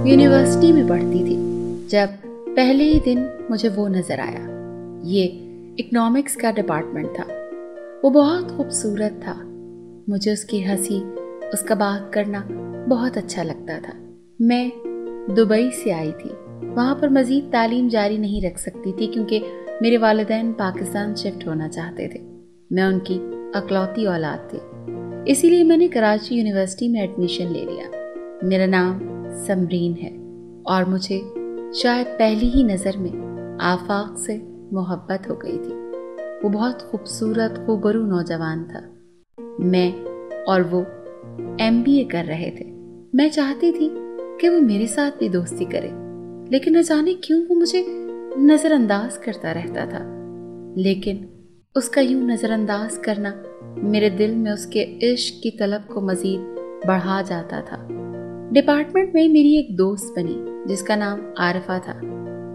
University میں پڑھتی تھی جب پہلے ہی دن مجھے وہ نظر آیا۔ یہ اکنامکس کا ڈپارٹمنٹ تھا۔ وہ بہت خوبصورت تھا۔ مجھے اس کی ہنسی، اس کا بات کرنا بہت اچھا لگتا تھا۔ میں دبئی سے آئی تھی، وہاں پر مزید تعلیم جاری نہیں رکھ سکتی تھی کیونکہ میرے والدین پاکستان شفٹ ہونا چاہتے تھے۔ میں ان کی اکلوتی اولاد تھی، اسی لیے میں نے کراچی یونیورسٹی میں ایڈمیشن لے لیا۔ میرا نام سمرین ہے اور مجھے شاید پہلی ہی نظر میں آفاق سے محبت ہو گئی تھی۔ وہ بہت خوبصورت خوبرو نوجوان تھا۔ میں اور وہ MBA کر رہے تھے۔ میں چاہتی تھی کہ وہ میرے ساتھ بھی دوستی کرے، لیکن نہ جانے کیوں وہ مجھے نظر انداز کرتا رہتا تھا۔ لیکن اس کا یوں نظر انداز کرنا میرے دل میں اس کے عشق کی طلب کو مزید بڑھا جاتا تھا۔ ڈپارٹمنٹ میں میری ایک دوست بنی جس کا نام عارفہ تھا۔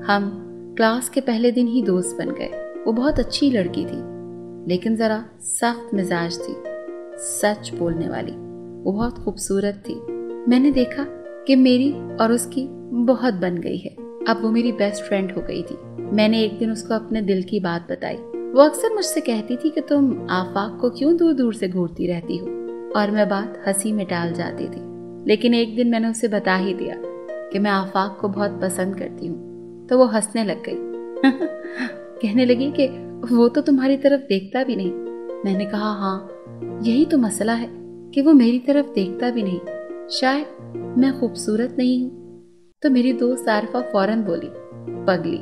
ہم کلاس کے پہلے دن ہی دوست بن گئے۔ وہ بہت اچھی لڑکی تھی، لیکن ذرا سخت مزاج تھی، سچ بولنے والی۔ وہ بہت خوبصورت تھی۔ میں نے دیکھا کہ میری اور اس کی بہت بن گئی ہے۔ اب وہ میری بیسٹ فرینڈ ہو گئی تھی۔ میں نے ایک دن اس کو اپنے دل کی بات بتائی۔ وہ اکثر مجھ سے کہتی تھی کہ تم آفاق کو کیوں دور دور سے گھورتی رہتی ہو، اور میں بات ہنسی میں ٹال جاتی تھی۔ لیکن ایک دن میں نے اسے بتا ہی دیا کہ میں آفاق کو بہت پسند کرتی ہوں، تو وہ ہنسنے لگ گئی۔ کہنے لگی کہ وہ تو تمہاری طرف دیکھتا بھی نہیں۔ میں نے کہا ہاں، یہی تو مسئلہ ہے کہ وہ میری طرف دیکھتا بھی نہیں۔ شاید میں خوبصورت نہیں ہوں۔ تو میری دوست عارفہ فوراً بولی، پگلی،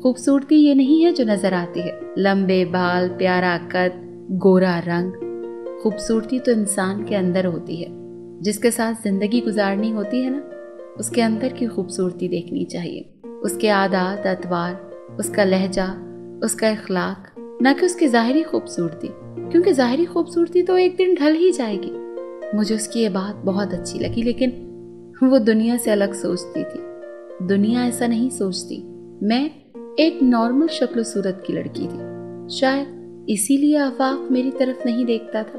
خوبصورتی یہ نہیں ہے جو نظر آتی ہے، لمبے بال، پیارا قد، گورا رنگ۔ خوبصورتی تو انسان کے اندر ہوتی ہے۔ جس کے ساتھ زندگی گزارنی ہوتی ہے نا، اس کے اندر کی خوبصورتی دیکھنی چاہیے، اس کے عادات اطوار، اس کا لہجہ، اس کا اخلاق، نہ کہ اس کی ظاہری خوبصورتی، کیونکہ ظاہری خوبصورتی تو ایک دن ڈھل ہی جائے گی۔ مجھے اس کی یہ بات بہت اچھی لگی، لیکن وہ دنیا سے الگ سوچتی تھی۔ دنیا ایسا نہیں سوچتی۔ میں ایک نارمل شکل و صورت کی لڑکی تھی، شاید اسی لیے آفاق میری طرف نہیں دیکھتا تھا۔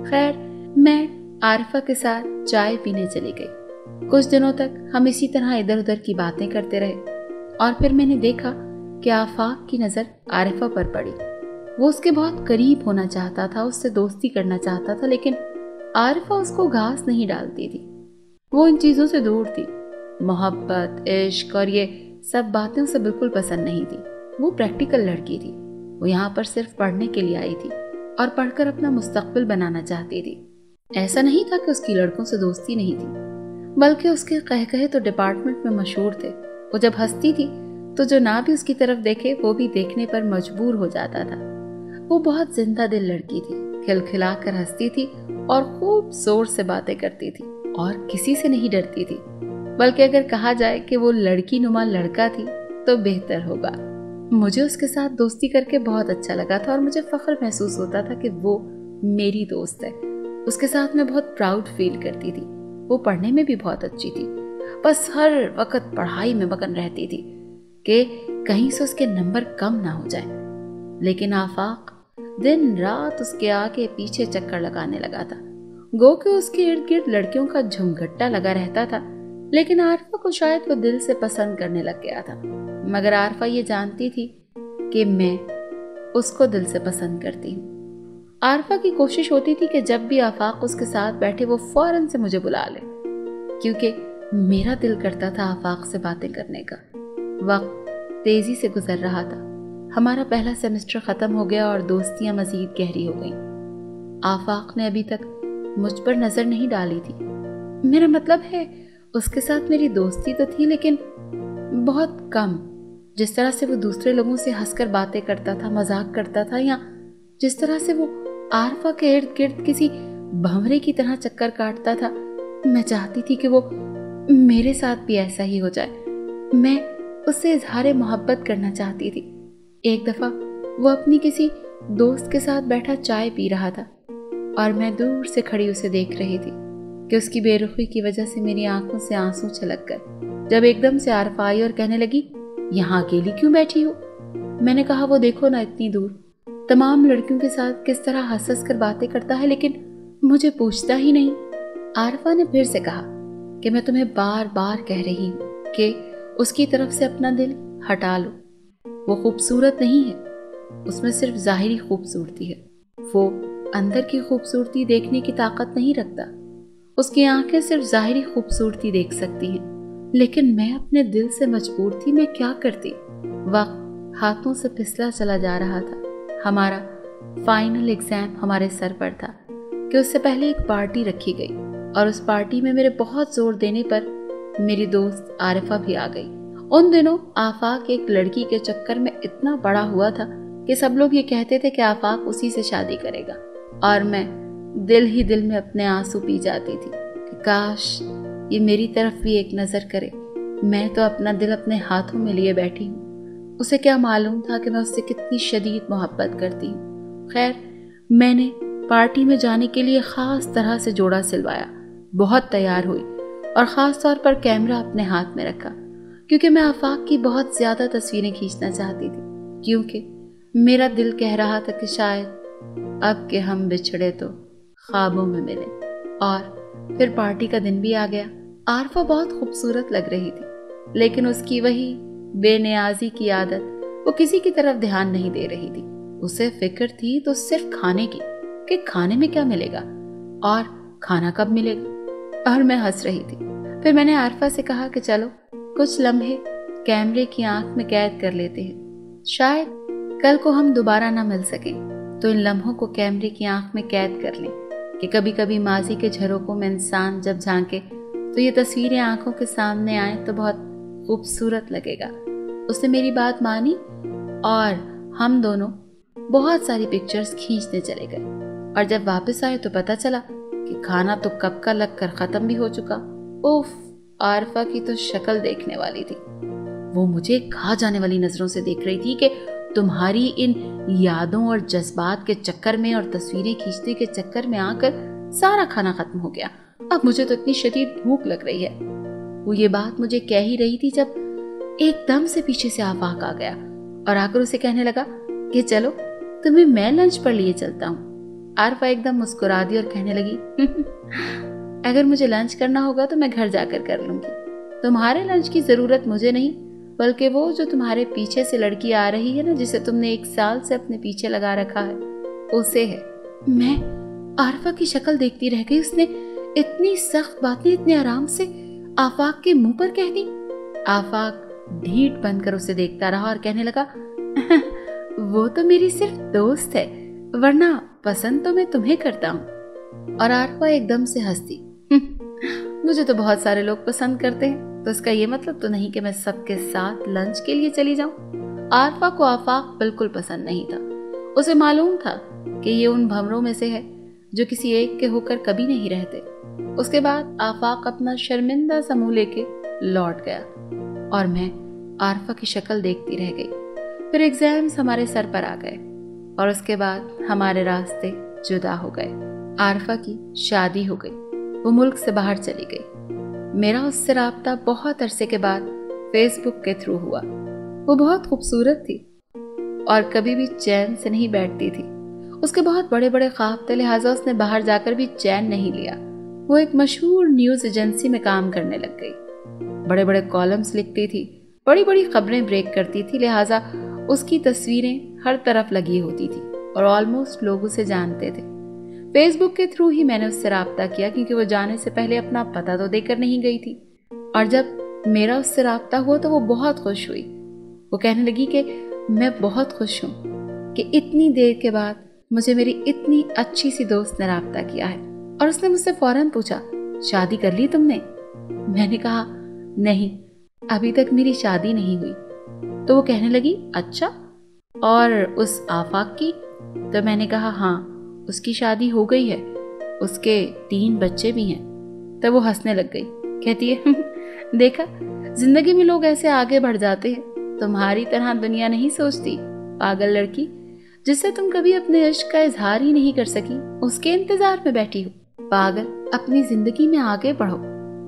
خیر، میں عارفہ کے ساتھ چائے پینے چلی گئی۔ کچھ دنوں تک ہم اسی طرح ادھر ادھر کی باتیں کرتے رہے، اور پھر میں نے دیکھا کہ آفاق کی نظر عارفہ پر پڑی۔ وہ اس کے بہت قریب ہونا چاہتا تھا، اس سے دوستی کرنا چاہتا تھا، لیکن عارفہ اس کو گھاس نہیں ڈالتی تھی۔ وہ ان چیزوں سے دور تھی۔ محبت، عشق اور یہ سب باتیں اسے بالکل پسند نہیں تھی۔ وہ پریکٹیکل لڑکی تھی۔ وہ یہاں پر صرف پڑھنے کے لیے آئی تھی اور پڑھ کر اپنا مستقبل بنانا چاہتی تھی۔ ایسا نہیں تھا کہ اس کی لڑکوں سے دوستی نہیں تھی، بلکہ اس کے کہے تو ڈپارٹمنٹ میں مشہور تھے۔ وہ جب ہنستی تھی تو جو نہ بھی اس کی طرف دیکھے وہ بھی دیکھنے پر مجبور ہو جاتا تھا۔ وہ بہت زندہ دل لڑکی تھی، کھلکھلا کر ہنستی تھی اور خوب زور سے باتیں کرتی تھی، اور کسی سے نہیں ڈرتی تھی، بلکہ اگر کہا جائے کہ وہ لڑکی نما لڑکا تھی تو بہتر ہوگا۔ مجھے اس کے ساتھ دوستی کر کے بہت اچھا لگا تھا، اور مجھے فخر محسوس ہوتا تھا کہ وہ میری دوست ہے۔ اس کے ساتھ میں بہت پراؤڈ فیل کرتی تھی۔ وہ پڑھنے میں بھی بہت اچھی تھی، بس ہر وقت پڑھائی میں مگن رہتی تھی کہ کہیں سے اس کے نمبر کم نہ ہو جائے۔ لیکن آفاق دن رات اس کے آگے پیچھے چکر لگانے لگا تھا، گو کہ اس کے ارد گرد لڑکیوں کا جھمگھٹا لگا رہتا تھا، لیکن عارفہ کو شاید وہ دل سے پسند کرنے لگ گیا تھا۔ مگر عارفہ یہ جانتی تھی کہ میں اس کو دل سے پسند کرتی ہوں۔ عارفہ کی کوشش ہوتی تھی کہ جب بھی آفاق اس کے ساتھ بیٹھے وہ فوراً سے مجھے بلا لے، کیونکہ میرا دل کرتا تھا آفاق سے باتیں کرنے کا۔ وقت تیزی سے گزر رہا تھا۔ ہمارا پہلا سیمسٹر ختم ہو گیا اور دوستیاں مزید گہری ہو گئیں۔ آفاق نے ابھی تک مجھ پر نظر نہیں ڈالی تھی۔ میرا مطلب ہے اس کے ساتھ میری دوستی تو تھی، لیکن بہت کم۔ جس طرح سے وہ دوسرے لوگوں سے ہنس کر باتیں کرتا تھا، مذاق کرتا تھا، یا جس طرح سے وہ عارفہ کے ارد گرد کسی بھنورے کی طرح چکر کاٹتا تھا، میں چاہتی تھی کہ وہ میرے ساتھ بھی ایسا ہی ہو جائے۔ میں اس سے اظہار محبت کرنا چاہتی تھی۔ ایک دفعہ وہ اپنی کسی دوست کے ساتھ بیٹھا چائے پی رہا تھا، اور میں دور سے کھڑی اسے دیکھ رہی تھی کہ اس کی بے رخی کی وجہ سے میری آنکھوں سے آنسو چھلک گئے، جب ایک دم سے عارفہ آئی اور کہنے لگی، یہاں اکیلی کیوں بیٹھی ہو؟ میں نے کہا وہ دیکھو نا، اتنی دور تمام لڑکیوں کے ساتھ کس طرح ہنس ہنس کر باتیں کرتا ہے، لیکن مجھے پوچھتا ہی نہیں۔ عارفہ نے پھر سے کہا، कि मैं तुम्हें बार बार कह रही हूँ कि उसकी तरफ से अपना दिल हटा लो। वो खूबसूरत नहीं है, उसमें सिर्फ ज़ाहिरी खूबसूरती है। वो अंदर की खूबसूरती देखने की ताकत नहीं रखता। उसकी आंखें सिर्फ ज़ाहिरी खूबसूरती देख सकती हैं। लेकिन मैं अपने दिल से मजबूर थी, मैं क्या करती। वक्त हाथों से फिसला चला जा रहा था। हमारा फाइनल एग्जाम हमारे सर पर था कि उससे पहले एक पार्टी रखी गई, और उस पार्टी में मेरे बहुत जोर देने पर मेरी दोस्त आरिफा भी आ गई। उन दिनों आफाक एक लड़की के चक्कर में इतना बड़ा हुआ था कि सब लोग ये कहते थे कि आफाक उसी से शादी करेगा, और मैं दिल ही दिल में अपने आंसू पी जाती थी कि काश ये मेरी तरफ भी एक नज़र करे। मैं तो अपना दिल अपने हाथों में लिए बैठी हूँ। उसे क्या मालूम था कि मैं उससे कितनी शदीद मोहब्बत करती हूँ। खैर, मैंने पार्टी में जाने के लिए ख़ास तरह से जोड़ा सिलवाया, बहुत तैयार हुई और ख़ास तौर पर कैमरा अपने हाथ में रखा, क्योंकि मैं आफाक की बहुत ज़्यादा तस्वीरें खींचना चाहती थी। क्योंकि मेरा दिल कह रहा था कि शायद अब के हम बिछड़े तो ख्वाबों में मिले। और फिर पार्टी का दिन भी आ गया। आरफा बहुत खूबसूरत लग रही थी, लेकिन उसकी वही बेनियाजी की आदत, वो किसी की तरफ ध्यान नहीं दे रही थी। उसे फिक्र थी तो सिर्फ खाने की कि खाने में क्या मिलेगा और खाना कब मिलेगा, और मैं हंस रही थी। फिर मैंने आरफा से कहा कि चलो कुछ लम्हे कैमरे की आंख में कैद कर लेते हैं, शायद कल को हम दोबारा ना मिल सकें, तो इन लम्हों को कैमरे की आंख में कैद कर लें कि कभी कभी माजी के झरोकों में इंसान जब झांके तो ये तस्वीरें आंखों के सामने आए तो बहुत खूबसूरत लगेगा। उसने मेरी बात मानी और हम दोनों बहुत सारी पिक्चर्स खींचने चले गए, और जब वापस आए तो पता चला कि खाना तो कब का लगकर खत्म भी हो चुका। उफ, आरफा की तो शक्ल देखने वाली थी। वो मुझे खा जाने वाली नजरों से देख रही थी कि तुम्हारी इन यादों और जज्बात के चक्कर में और तस्वीरें खींचने के चक्कर में आकर सारा खाना खत्म हो गया। अब मुझे तो इतनी शदीद भूख लग रही है। वो ये बात मुझे कह ही रही थी जब एकदम से पीछे से आफाक आ गया और आकर उसे कहने लगा कि चलो तुम्हें मैं लंच पर लिए चलता हूँ। आरफा एकदम मुस्कुरा दी और कहने लगी अगर मुझे लंच करना होगा तो मैं घर जाकर कर लूंगी। तुम्हारे लंच की जरूरत मुझे नहीं, बल्कि वो जो तुम्हारे पीछे से लड़की आ रही है ना, जिसे तुमने 1 साल से अपने पीछे लगा रखा है, उसे है। मैं आरफा की शक्ल देखती रह गई। उसने इतनी सख्त बातें इतने आराम से आफाक के मुंह पर कह दी। आफाक ढीठ बनकर उसे देखता रहा और कहने लगा वो तो मेरी सिर्फ दोस्त है, वरना पसंद तो मैं तुम्हें करता हूँ। और आरफा एकदम से हंसती। मुझे तो बहुत सारे लोग पसंद करते हैं, तो इसका ये मतलब तो नहीं कि मैं सबके साथ लंच के लिए चली जाऊं। आरफा को आफाक बिल्कुल पसंद नहीं था। उसे मालूम था कि ये उन भंवरों में से है जो किसी एक के होकर कभी नहीं रहते। उसके बाद आफाक अपना शर्मिंदा सा मुंह लेके लौट गया और मैं आरफा की शक्ल देखती रह गई। फिर एग्जाम्स हमारे सर पर आ गए और उसके बाद हमारे रास्ते जुदा हो गए। आरफा की शादी हो गई, वो मुल्क से बाहर चली गई। मेरा उससे राब्ता बहुत अरसे के बाद फेसबुक के थ्रू हुआ। वो बहुत खूबसूरत थी और कभी भी चैन से नहीं बैठती थी। उसके बहुत बड़े बड़े ख्वाब थे, लिहाजा उसने बाहर जाकर भी चैन नहीं लिया। वो एक मशहूर न्यूज एजेंसी में काम करने लग गई। बड़े बड़े कॉलम्स लिखती थी, बड़ी बड़ी खबरें ब्रेक करती थी, लिहाजा उसकी तस्वीरें हर तरफ लगी होती थी और ऑलमोस्ट लोग उसे जानते थे। फेसबुक के थ्रू ही मैंने उससे राब्ता किया, क्योंकि वो जाने से पहले अपना पता तो देकर नहीं गई थी। और जब मेरा उससे राब्ता हुआ तो वो बहुत खुश हुई। वो कहने लगी कि मैं बहुत खुश हूँ कि इतनी देर के बाद मुझे मेरी इतनी अच्छी सी दोस्त ने राब्ता किया है। और उसने मुझसे फौरन पूछा, शादी कर ली तुमने? मैंने कहा नहीं, अभी तक मेरी शादी नहीं हुई। तो वो कहने लगी अच्छा, और उस आफाक की? तो मैंने कहा हाँ, उसकी शादी हो गई है, उसके 3 बच्चे भी हैं। तब वो हंसने लग गई, कहती है देखा, जिंदगी में लोग ऐसे आगे बढ़ जाते हैं, तुम्हारी तरह दुनिया नहीं सोचती। पागल लड़की, जिससे तुम कभी अपने इश्क का इजहार ही नहीं कर सकी, उसके इंतजार में बैठी हो। पागल, अपनी जिंदगी में आगे बढ़ो।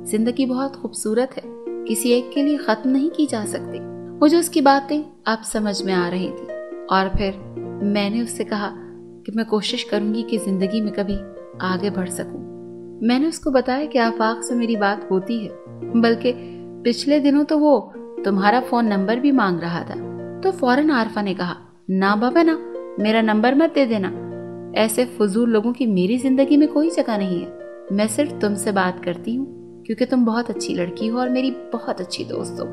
जिंदगी बहुत खूबसूरत है, किसी एक के लिए खत्म नहीं की जा सकती। मुझे उसकी बातें अब समझ में आ रही थी और फिर मैंने उससे कहा कि मैं कोशिश करूंगी कि जिंदगी में कभी आगे बढ़ सकूं। मैंने उसको बताया कि आफाक से मेरी बात होती है, बल्कि पिछले दिनों तो वो तुम्हारा फोन नंबर भी मांग रहा था। तो फौरन आरफा ने कहा, ना बाबा ना, मेरा नंबर मत दे देना। ऐसे फजूल लोगों की मेरी जिंदगी में कोई जगह नहीं है। मैं सिर्फ तुमसे बात करती हूँ क्योंकि तुम बहुत अच्छी लड़की हो और मेरी बहुत अच्छी दोस्त हो,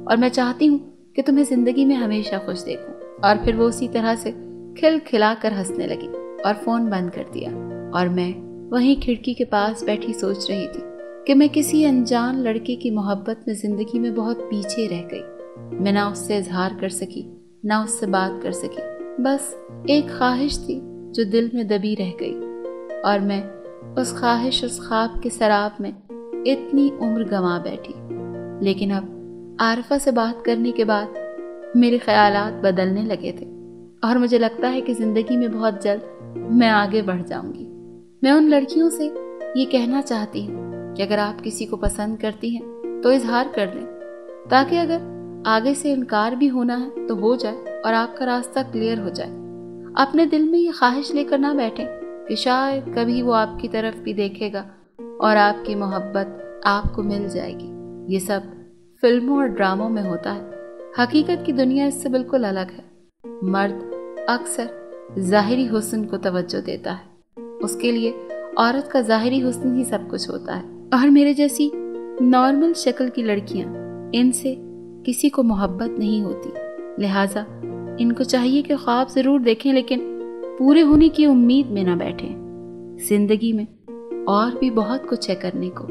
और मैं चाहती हूँ कि तुम्हें जिंदगी में हमेशा खुश देखूं। और फिर वो उसी तरह से खिलखिला कर हंसने लगी और फोन बंद कर दिया। और मैं वहीं खिड़की के पास बैठी सोच रही थी कि मैं किसी अनजान लड़के की मोहब्बत में जिंदगी में बहुत पीछे रह गई। मैं ना उससे इजहार कर सकी, ना उससे बात कर सकी। बस एक ख्वाहिश थी जो दिल में दबी रह गई, और मैं उस ख्वाहिश, उस ख्वाब के सराब में इतनी उम्र गंवा बैठी। लेकिन अब आरफा से बात करने के बाद मेरे ख्यालात बदलने लगे थे, और मुझे लगता है कि जिंदगी में बहुत जल्द मैं आगे बढ़ जाऊंगी। मैं उन लड़कियों से ये कहना चाहती हूँ कि अगर आप किसी को पसंद करती हैं तो इजहार कर लें, ताकि अगर आगे से इनकार भी होना है तो हो जाए और आपका रास्ता क्लियर हो जाए। अपने दिल में ये ख्वाहिश लेकर ना बैठें कि शायद कभी वो आपकी तरफ भी देखेगा और आपकी मोहब्बत आपको मिल जाएगी। ये सब फिल्मों और ड्रामों में होता है। हकीकत की दुनिया इससे बिल्कुल अलग है। मर्द अक्सर ज़ाहिरी हुस्न को तवज्जो देता है, उसके लिए औरत का ज़ाहिरी हुस्न ही सब कुछ होता है। और मेरे जैसी नॉर्मल शक्ल की लड़कियां, इनसे किसी को मोहब्बत नहीं होती। लिहाजा इनको चाहिए कि ख्वाब ज़रूर देखें, लेकिन पूरे होने की उम्मीद में ना बैठें। जिंदगी में और भी बहुत कुछ है करने को।